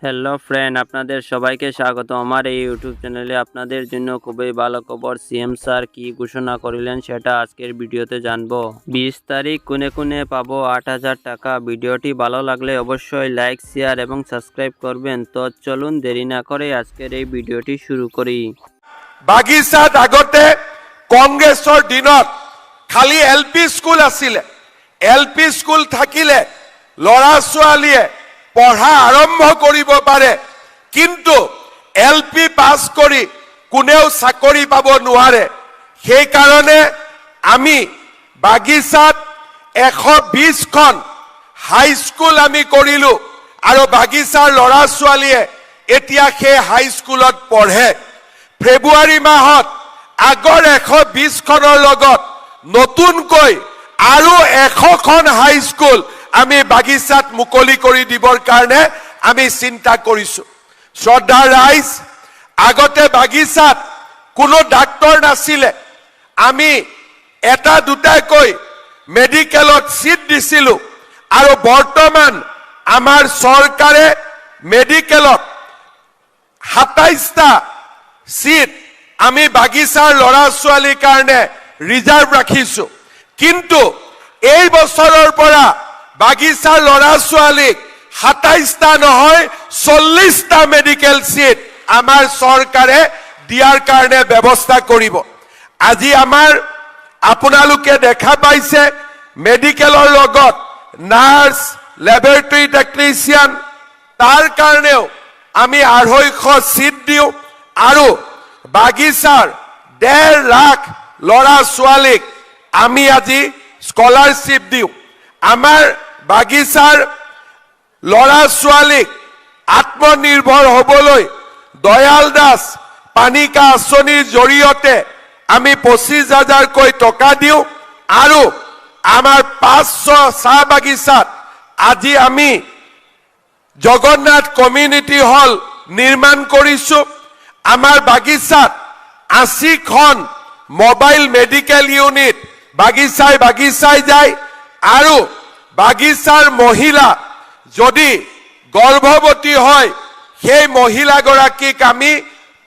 Hello friend, আপনাদের সবাইকে স্বাগত আমার এই ইউটিউব চ্যানেলে। আপনাদের জন্য খুবই ভালো খবর। সিএম স্যার কি ঘোষণা করিলেন সেটা আজকের ভিডিওতে জানবো। 20 তারিখ কোনে কোনে পাবো 8,000 টাকা। ভিডিওটি ভালো লাগলে অবশ্যই লাইক, শেয়ার এবং সাবস্ক্রাইব করবেন। তো চলুন দেরি না করে আজকের এই ভিডিওটি শুরু করি। বাগিচাত আগতে কংগ্ৰেছৰ দিনত খালি এলপি স্কুল আছিলে। এলপি স্কুল থাকিলে লৰা ছোৱালীয়ে পঢ়া আৰম্ভ কৰিব পাৰে, কিন্তু এলপি পাছ কৰি কোনেও চাকৰি পাব নোৱাৰে। সেইকাৰণে আমি বাগিচাত 120খন হাই স্কুল আমি কৰিলো আৰু বাগিচাৰ লৰা ছোৱালীয়ে এতিয়া সেই হাই স্কুলত পঢ়ে। ফেব্ৰুৱাৰী মাহত আগৰ 120খনৰ লগত নতুনকৈ আৰু 100খন হাই স্কুল আমি বাগিচাত মুকলি কৰি দিবৰ কাৰণে আমি চিন্তা কৰিছো। শ্ৰদ্ধা ৰাইজ, আগতে বাগিচাত কোনো ডাক্তৰ নাছিলে। আমি এটা দুটাকৈ মেডিকেলত সিট দিছিলো আৰু বৰ্তমান আমাৰ চৰকাৰে মেডিকেলত 27টা সিট আমি বাগিচাৰ লৰা ছোৱালীৰ কাৰণে ৰিজাৰ্ভ ৰাখিছো। কিন্তু এই বছৰৰ পৰা বাগিচাৰ লৰা ছোৱালীক 27টা নহয় 40টা মেডিকেল সিট আমাৰ চৰকাৰে দিয়াৰ কাৰণে ব্যৱস্থা কৰিব। আজি আমাৰ আপোনালোকে দেখা পাইছে মেডিকেলৰ লগত নাৰ্ছ, লেবৰেটৰী টেকনিচিয়ান, তাৰ কাৰণেও আমি 250 সিট দিওঁ আৰু বাগিচাৰ 1.5 লাখ লৰা ছোৱালীক আমি আজি স্কলাৰশ্বিপ দিওঁ। আমাৰ বাগিচাৰ লৰা ছোৱালীক আত্মনিৰ্ভৰ হ'বলৈ দয়াল দাস পানিকা আঁচনিৰ জৰিয়তে আমি 25,000কৈ টকা দিওঁ আৰু আমাৰ 500 চাহ বাগিচাত আজি আমি জগন্নাথ কমিউনিটি হল নিৰ্মাণ কৰিছো। আমাৰ বাগিচাত 80খন মোবাইল মেডিকেল ইউনিট বাগিচাই যায় আৰু বাগিচাৰ মহিলা যদি গৰ্ভৱতী হয় সেই মহিলাগৰাকীক আমি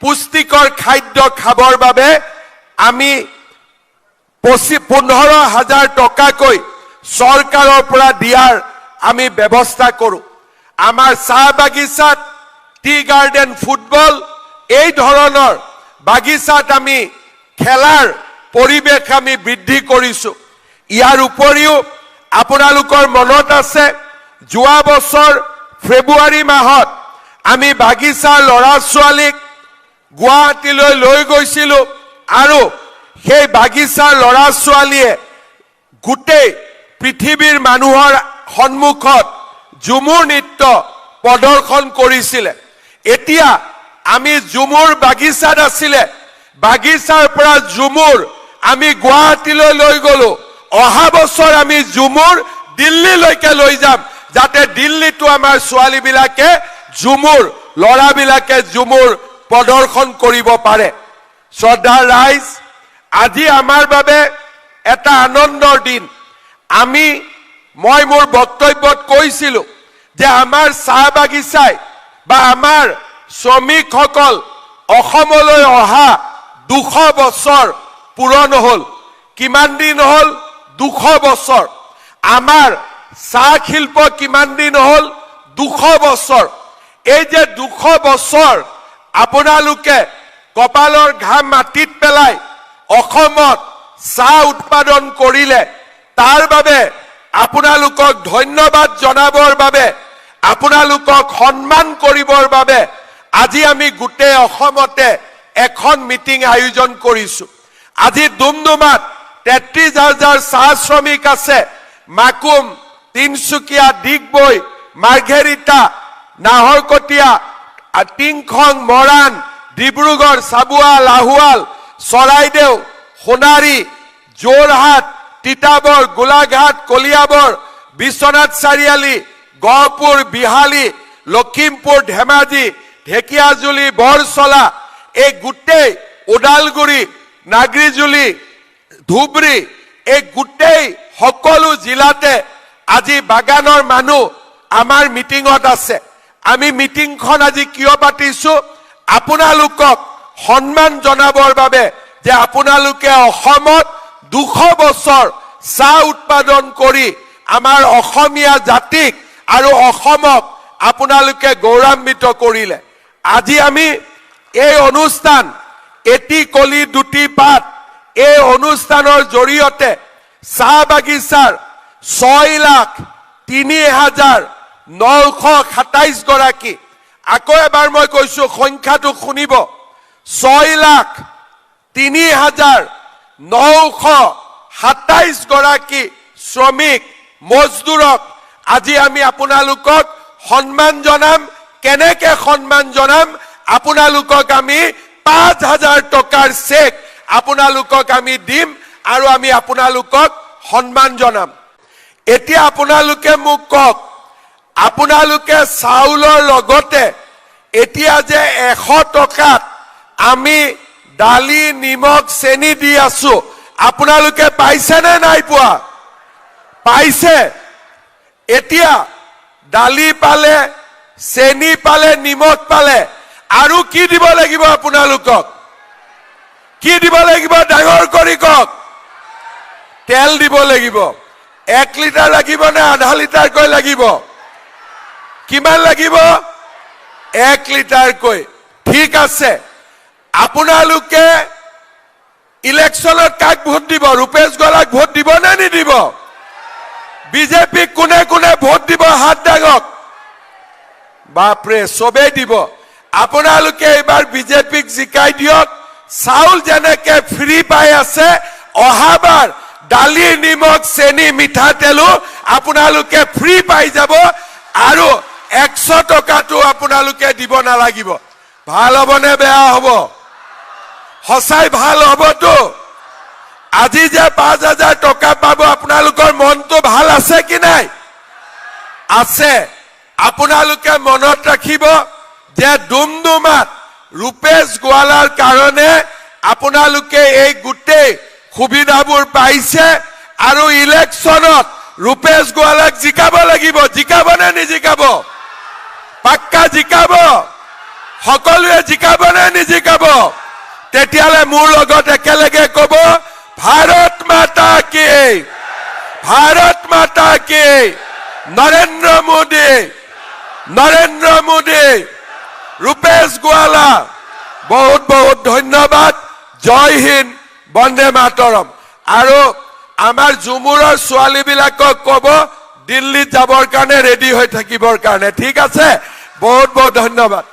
পুষ্টিকৰ খাদ্য খাবৰ বাবে আমি 15,000 টকাকৈ চৰকাৰৰ পৰা দিয়াৰ আমি ব্যৱস্থা কৰো। আমাৰ চাহ বাগিচাত টি গাৰ্ডেন, ফুটবল এই ধৰণৰ বাগিচাত আমি খেলাৰ পৰিৱেশ আমি বৃদ্ধি কৰিছো। ইয়াৰ উপৰিও আপোনালোকৰ মনত আছে যোৱা বছৰ ফেব্ৰুৱাৰী মাহত আমি বাগিচাৰ লৰা ছোৱালীক গুৱাহাটীলৈ লৈ গৈছিলো আৰু সেই বাগিচাৰ লৰা ছোৱালীয়ে গোটেই পৃথিৱীৰ মানুহৰ সন্মুখত ঝুমুৰ নৃত্য প্ৰদৰ্শন কৰিছিলে। এতিয়া আমি ঝুমুৰ বাগিচাত আছিলে, বাগিচাৰ পৰা ঝুমুৰ আমি গুৱাহাটীলৈ লৈ গলো। অহা বছৰ আমি ঝুমুৰ দিল্লীলৈকে লৈ যাম, যাতে দিল্লীতো আমাৰ ছোৱালীবিলাকে ঝুমুৰ, ল'ৰাবিলাকে ঝুমুৰ প্ৰদৰ্শন কৰিব পাৰে। শ্ৰদ্ধা ৰাইজ, আজি আমাৰ বাবে এটা আনন্দৰ দিন। মই মোৰ বক্তব্যত কৈছিলো যে আমাৰ চাহ বাগিচাই বা আমাৰ শ্ৰমিকসকল অসমলৈ অহা 200 বছৰ পূৰণ হ'ল। কিমান দিন হ'ল? 200 বছৰ। আমাৰ চাহ শিল্প কিমান দিন হ'ল? 200 বছৰ। এই যে 200 বছৰ আপোনালোকে কপালৰ ঘাম মাটিত পেলাই অসমত চাহ উৎপাদন কৰিলে, তাৰ বাবে আপোনালোকক ধন্যবাদ জনাবৰ বাবে, আপোনালোকক সন্মান কৰিবৰ বাবে আজি আমি গোটেই অসমতে এখন মিটিং আয়োজন কৰিছো। আজি ডুমডুমাত 33,000 চাহ শ্ৰমিক আছে। মাকুম, তিনচুকীয়া, ডিগবৈ, মাৰ্ঘেৰিটা, নাহৰকটীয়া, টিংখং, মৰাণ, ডিব্ৰুগড়, চাবুৱা, লাহোৱাল, চৰাইদেউ, সোণাৰী, যোৰহাট, তিতাবৰ, গোলাঘাট, কলিয়াবৰ, বিশ্বনাথ চাৰিআলি, গহপুৰ, বিহালী, লখিমপুৰ, ধেমাজি, ঢেকিয়াজুলি, বৰচলা, এই গোটেই ওদালগুৰি, নাগৰিজুলি, ধুবুৰী, এই গোটেই সকলো জিলাতে আজি বাগানৰ মানুহ আমাৰ মিটিঙত আছে। আমি মিটিংখন আজি কিয় পাতিছো আপোনালোকক সন্মান জনাবৰ বাবে যে আপোনালোকে অসমত 200 বছৰ চাহ উৎপাদন কৰি আমাৰ অসমীয়া জাতিক আৰু অসমক আপোনালোকে গৌৰৱান্বিত কৰিলে আজি আমি এই অনুষ্ঠান এটি কলি দুটি পাত এই অনুষ্ঠানৰ জৰিয়তে চাহ বাগিচাৰ 6,03,927 গৰাকী আকৌ এবাৰ মই কৈছো সংখ্যাটো শুনিব 6,03,927 গৰাকী শ্ৰমিক মজদুৰক আজি আমি আপোনালোকক সন্মান জনাম কেনেকে সন্মান জনাম আপোনালোকক আমি 5,000 টকাৰ চেক আপোনালোকক আমি দিম আৰু আমি আপোনালোকক সন্মান জনাম এতিয়া আপোনালোকে মোক কওক আপোনালোকে চাউলৰ লগতে এতিয়া যে 100 টকাত আমি দালি নিমখ চেনি দি আছো আপোনালোকে পাইছে নে নাই পোৱা পাইছে এতিয়া দালি পালে চেনি পালে নিমখ পালে আৰু কি দিব লাগিব আপোনালোকক কি দিব লাগিব ডাঙৰ কৰি কওক তেল দিব লাগিব 1 লিটাৰ লাগিব নে আধা লিটাৰ কৈ লাগিব কিমান লাগিব 1 লিটাৰ কৈ ঠিক আছে আপোনালোকে ইলেকশনত কাক ভোট দিব ৰূপেশ গলাক ভোট দিব নে নিদিব বিজেপি কোনে কোনে ভোট দিব হাত দাঙক বাপৰে সবে দিব আপোনালোকে এবাৰ বিজেপিক জিকাই দিয়ক চাউল যেনেকে ফ্ৰী পাই আছে অহাবাৰ দালি নিমখ চেনি মিঠা তেলো আপোনালোকে ফ্ৰী পাই যাব আৰু 100 টকাটো আপোনালোকে দিব নালাগিব ভাল হবনে বেয়া হব হসাই ভাল হবতো আজি যে 5,000 টকা পাব আপোনালোকৰ মনটো ভাল আছে কি নাই আছে আপোনালোকে মনত ৰাখিব যে দুমদুমাত ৰূপেশ গোৱালাৰ কাৰণে আপোনালোকে এই গুটেই সুবিধাবোৰ পাইছে আৰু ইলেকশনত ৰূপেশ গোৱালাক জিকাব লাগিব জিকাব নে নিজিকাব পাক্কা জিকাব সকলোৱে জিকাব নে নিজিকাব তেতিয়ালে মোৰ লগত একেলগে কব ভাৰত মাতা কি নৰেন্দ্ৰ মোদী ৰূপেশ গোৱালা বহুত বহুত ধন্যবাদ জয় হিন্দ বন্দে মাতৰম আৰু আমাৰ জুমুৰৰ ছোৱালীবিলাকক কব দিল্লীত যাবৰ কাৰণে ৰেডি হৈ থাকিবৰ কাৰণে ঠিক আছে বহুত বহুত ধন্যবাদ